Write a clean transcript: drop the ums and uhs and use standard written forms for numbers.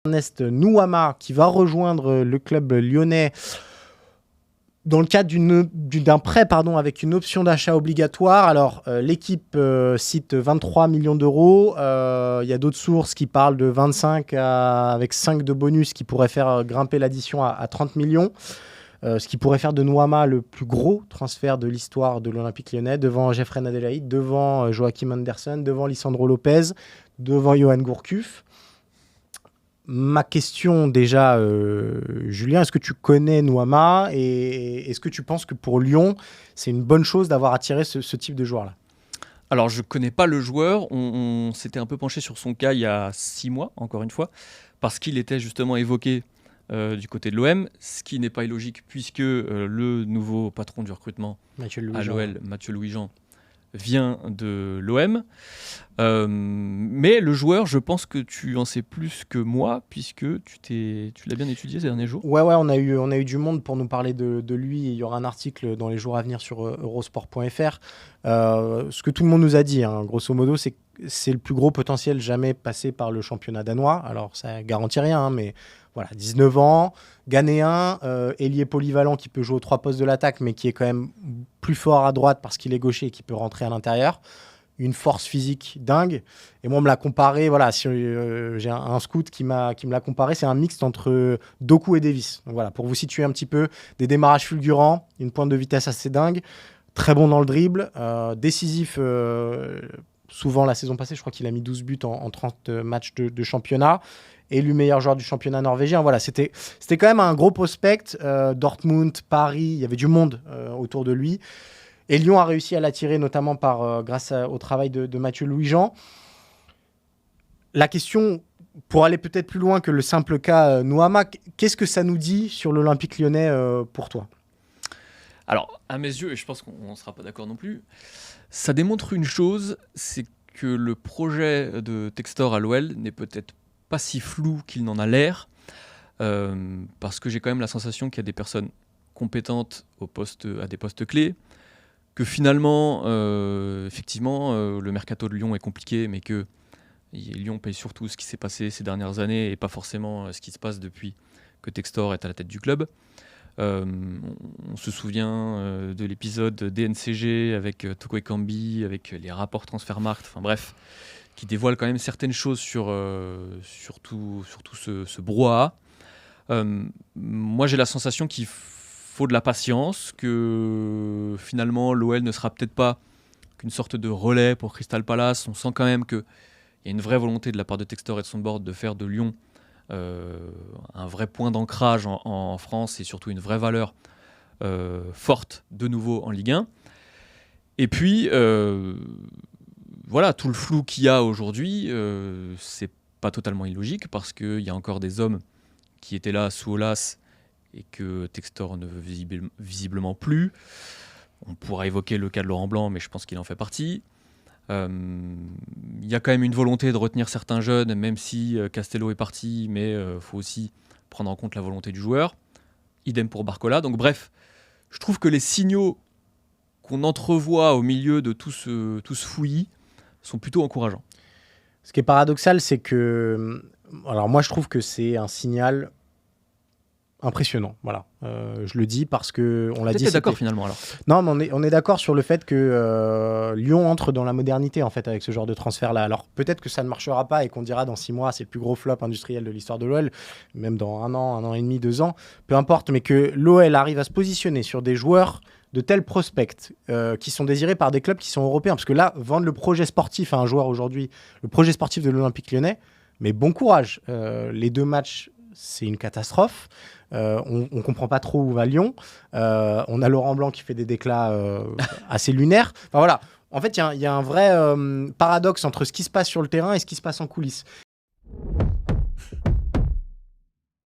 Ernest Nuama qui va rejoindre le club lyonnais dans le cadre d'un prêt avec une option d'achat obligatoire. Alors, l'équipe cite 23 millions d'euros. Il y a d'autres sources qui parlent de 25 avec 5 de bonus qui pourraient faire grimper l'addition à 30 millions. Ce qui pourrait faire de Nuama le plus gros transfert de l'histoire de l'Olympique lyonnais, devant Jeffrey Adelaide, devant Joachim Andersen, devant Lisandro Lopez, devant Johan Gourcuff. Ma question déjà, Julien, est-ce que tu connais Nuama et est-ce que tu penses que pour Lyon, c'est une bonne chose d'avoir attiré ce type de joueur-là ? Alors, je ne connais pas le joueur. On s'était un peu penché sur son cas il y a 6 mois, encore une fois, parce qu'il était justement évoqué du côté de l'OM, ce qui n'est pas illogique puisque le nouveau patron du recrutement à l'OL, Mathieu Louis-Jean, vient de l'OM. Mais le joueur, je pense que tu en sais plus que moi, puisque tu l'as bien étudié ces derniers jours. Ouais, on a eu du monde pour nous parler de lui. Il y aura un article dans les jours à venir sur eurosport.fr. Ce que tout le monde nous a dit, grosso modo, c'est que c'est le plus gros potentiel jamais passé par le championnat danois. Alors, ça garantit rien, mais voilà, 19 ans, ghanéen, ailier polyvalent qui peut jouer aux 3 postes de l'attaque, mais qui est quand même plus fort à droite parce qu'il est gaucher et qui peut rentrer à l'intérieur. Une force physique dingue. Et moi, on me l'a comparé, voilà, j'ai un scout qui me l'a comparé, c'est un mixte entre Doku et Davis. Donc voilà, pour vous situer un petit peu, des démarrages fulgurants, une pointe de vitesse assez dingue, très bon dans le dribble, décisif souvent la saison passée, je crois qu'il a mis 12 buts en 30 matchs de championnat, élu meilleur joueur du championnat norvégien. Voilà, c'était quand même un gros prospect. Dortmund, Paris, il y avait du monde autour de lui. Et Lyon a réussi à l'attirer, notamment grâce au travail de Mathieu Louis-Jean. La question, pour aller peut-être plus loin que le simple cas Nuama, qu'est-ce que ça nous dit sur l'Olympique lyonnais pour toi ? Alors, à mes yeux, et je pense qu'on ne sera pas d'accord non plus, ça démontre une chose, c'est que le projet de Textor à l'OL n'est peut-être pas si flou qu'il n'en a l'air, parce que j'ai quand même la sensation qu'il y a des personnes compétentes à des postes clés, que finalement, effectivement, le mercato de Lyon est compliqué, mais que Lyon paye surtout ce qui s'est passé ces dernières années et pas forcément ce qui se passe depuis que Textor est à la tête du club. On se souvient de l'épisode DNCG avec Toko Ekambi, avec les rapports Transfermarkt, enfin bref, qui dévoilent quand même certaines choses sur tout ce brouhaha. Moi, j'ai la sensation qu'il faut de la patience, que finalement l'OL ne sera peut-être pas qu'une sorte de relais pour Crystal Palace. On sent quand même qu'il y a une vraie volonté de la part de Textor et de son board de faire de Lyon un vrai point d'ancrage en France et surtout une vraie valeur forte de nouveau en Ligue 1. Et puis, voilà, tout le flou qu'il y a aujourd'hui, c'est pas totalement illogique parce qu'il y a encore des hommes qui étaient là sous Aulas et que Textor ne veut visiblement plus. On pourra évoquer le cas de Laurent Blanc, mais je pense qu'il en fait partie. Il y a quand même une volonté de retenir certains jeunes, même si Castello est parti, mais faut aussi prendre en compte la volonté du joueur. Idem pour Barcola. Donc bref, je trouve que les signaux qu'on entrevoit au milieu de tout ce fouillis sont plutôt encourageants. Ce qui est paradoxal, c'est que... Alors moi, je trouve que c'est un signal impressionnant, voilà. Je le dis parce que on l'a dit. T'es d'accord finalement alors ? Non, mais on est d'accord sur le fait que Lyon entre dans la modernité en fait avec ce genre de transfert-là. Alors peut-être que ça ne marchera pas et qu'on dira dans 6 mois c'est le plus gros flop industriel de l'histoire de l'OL, même dans 1 an et demi, 2 ans, peu importe, mais que l'OL arrive à se positionner sur des joueurs de tels prospects qui sont désirés par des clubs qui sont européens, parce que là, vendre le projet sportif à un joueur aujourd'hui, le projet sportif de l'Olympique lyonnais, mais bon courage. Les 2 matchs, c'est une catastrophe. On ne comprend pas trop où va Lyon. On a Laurent Blanc qui fait des déclats assez lunaires. Enfin voilà. En fait, il y a un vrai paradoxe entre ce qui se passe sur le terrain et ce qui se passe en coulisses.